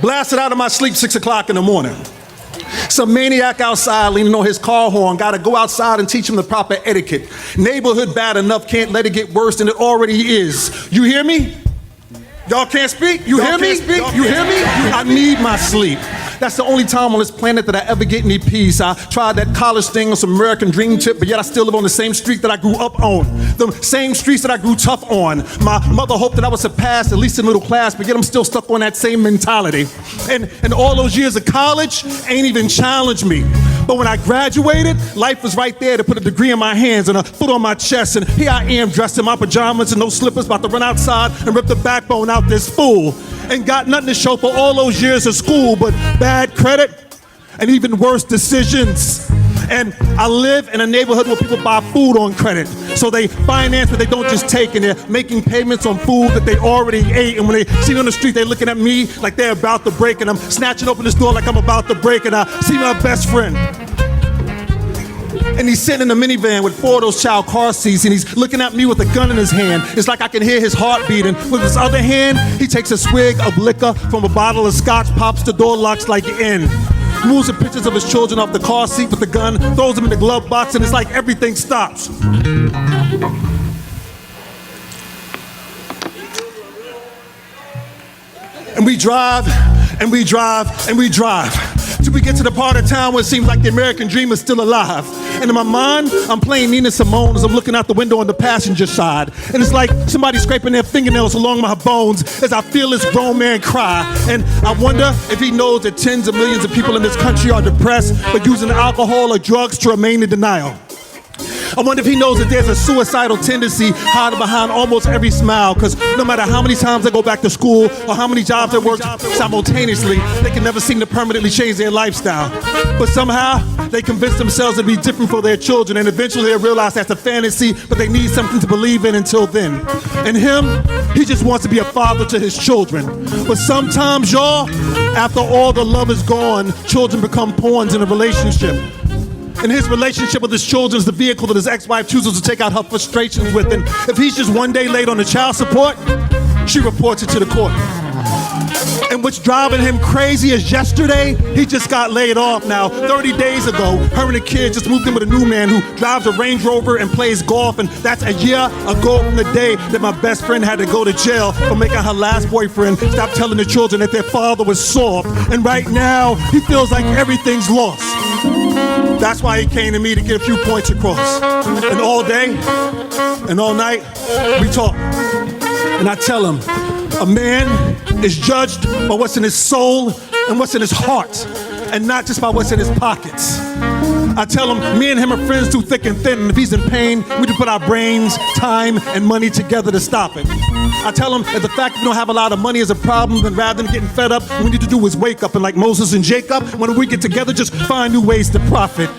Blasted out of my sleep 6 o'clock in the morning. Some maniac outside leaning on his car horn. Gotta go outside and teach him the proper etiquette. Neighborhood bad enough, can't let it get worse than it already is. You hear me? Y'all can't speak? You hear me? You hear me? I need my sleep. That's the only time on this planet that I ever get any peace. I tried that college thing on some American dream tip, but yet I still live on the same street that I grew up on. The same streets that I grew tough on. My mother hoped that I would surpass at least in middle class, but yet I'm still stuck on that same mentality. And all those years of college ain't even challenged me. But when I graduated, life was right there to put a degree in my hands and a foot on my chest. And here I am dressed in my pajamas and no slippers, about to run outside and rip the backbone out this fool. And got nothing to show for all those years of school, but bad credit and even worse decisions. And I live in a neighborhood where people buy food on credit. So they finance, but they don't just take, and they're making payments on food that they already ate. And when they see me on the street, they're looking at me like they're about to break, and I'm snatching open this door like I'm about to break, and I see my best friend. And he's sitting in a minivan with 4 of those child car seats, and he's looking at me with a gun in his hand. It's like I can hear his heart beating. With his other hand, he takes a swig of liquor from a bottle of scotch, pops the door locks like in. Moves the pictures of his children off the car seat with the gun, throws them in the glove box, and it's like everything stops. And we drive, and we drive, and we drive, till we get to the part of town where it seems like the American dream is still alive. And in my mind, I'm playing Nina Simone as I'm looking out the window on the passenger side. And it's like somebody scraping their fingernails along my bones as I feel this grown man cry. And I wonder if he knows that tens of millions of people in this country are depressed, but using alcohol or drugs to remain in denial. I wonder if he knows that there's a suicidal tendency hiding behind almost every smile, because no matter how many times they go back to school or how many jobs they work simultaneously, they can never seem to permanently change their lifestyle. But somehow, they convince themselves to be different for their children, and eventually they realize that's a fantasy, but they need something to believe in until then. And him, he just wants to be a father to his children. But sometimes, y'all, after all the love is gone, children become pawns in a relationship. And his relationship with his children is the vehicle that his ex-wife chooses to take out her frustrations with. And if he's just one day late on the child support, she reports it to the court. And what's driving him crazy is yesterday, he just got laid off now. 30 days ago, her and the kids just moved in with a new man who drives a Range Rover and plays golf. And that's a year ago from the day that my best friend had to go to jail for making her last boyfriend stop telling the children that their father was soft. And right now, he feels like everything's lost. That's why he came to me to get a few points across. And all day and all night, we talk. And I tell him, a man is judged by what's in his soul and what's in his heart, and not just by what's in his pockets. I tell him, me and him are friends through thick and thin, and if he's in pain, we can put our brains, time, and money together to stop it. I tell him that the fact that we don't have a lot of money is a problem, and rather than getting fed up, what we need to do is wake up, and like Moses and Jacob, when we get together, just find new ways to profit.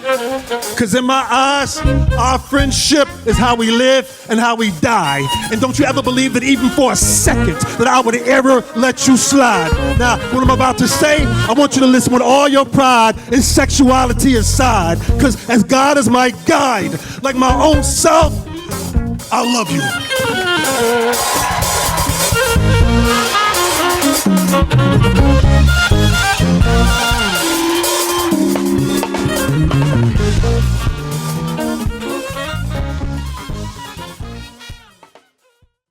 Because in my eyes, our friendship is how we live and how we die. And don't you ever believe that even for a second that I would ever let you slide. Now, what I'm about to say, I want you to listen with all your pride and sexuality aside. Because as God is my guide, like my own self, I love you.